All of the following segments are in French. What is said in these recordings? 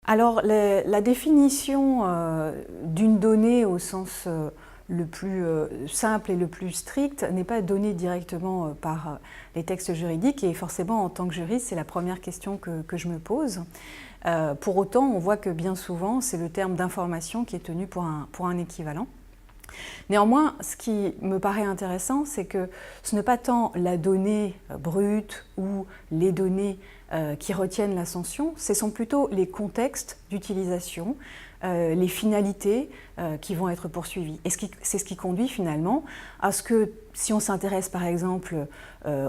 Alors, la définition d'une donnée au sens le plus simple et le plus strict n'est pas donnée directement par les textes juridiques et forcément en tant que juriste c'est la première question que je me pose. Pour autant on voit que bien souvent c'est le terme d'information qui est tenu pour un équivalent. Néanmoins, ce qui me paraît intéressant, c'est que ce n'est pas tant la donnée brute ou les données qui retiennent l'ascension, ce sont plutôt les contextes d'utilisation, les finalités qui vont être poursuivies. Et c'est ce qui conduit finalement à ce que, si on s'intéresse par exemple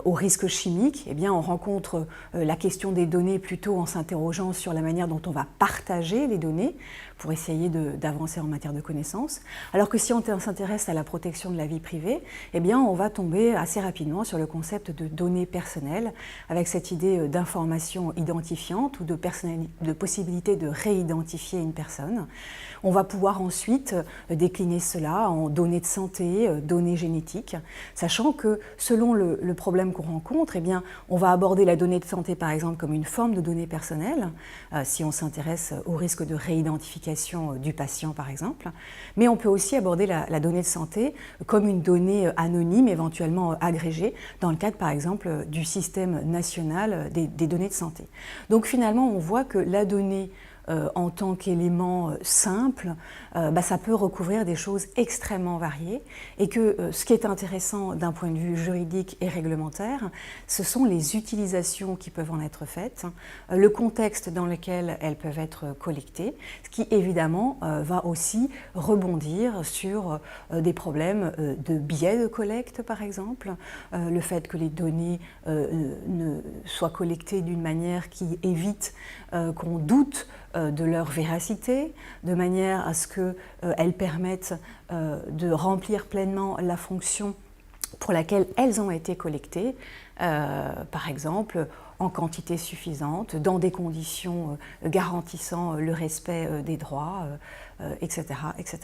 aux risques chimiques, eh bien on rencontre la question des données plutôt en s'interrogeant sur la manière dont on va partager les données pour essayer d'avancer en matière de connaissances. Alors que si on s'intéresse à la protection de la vie privée, eh bien on va tomber assez rapidement sur le concept de données personnelles, avec cette idée d'information identifiante ou de possibilité de réidentifier une personne. On va pouvoir ensuite décliner cela en données de santé, données génétiques, sachant que selon le problème qu'on rencontre, eh bien, on va aborder la donnée de santé par exemple comme une forme de données personnelles, si on s'intéresse au risque de réidentification du patient par exemple, mais on peut aussi aborder la donnée de santé comme une donnée anonyme, éventuellement agrégée, dans le cadre par exemple du système national des données de santé. Donc finalement on voit que la donnée en tant qu'élément simple, ça peut recouvrir des choses extrêmement variées et que ce qui est intéressant d'un point de vue juridique et réglementaire, ce sont les utilisations qui peuvent en être faites, le contexte dans lequel elles peuvent être collectées, ce qui évidemment va aussi rebondir sur des problèmes de biais de collecte par exemple, le fait que les données ne soient collectées d'une manière qui évite qu'on doute de leur véracité, de manière à ce qu'elles permettent de remplir pleinement la fonction pour laquelle elles ont été collectées, par exemple en quantité suffisante, dans des conditions garantissant le respect des droits, etc., etc.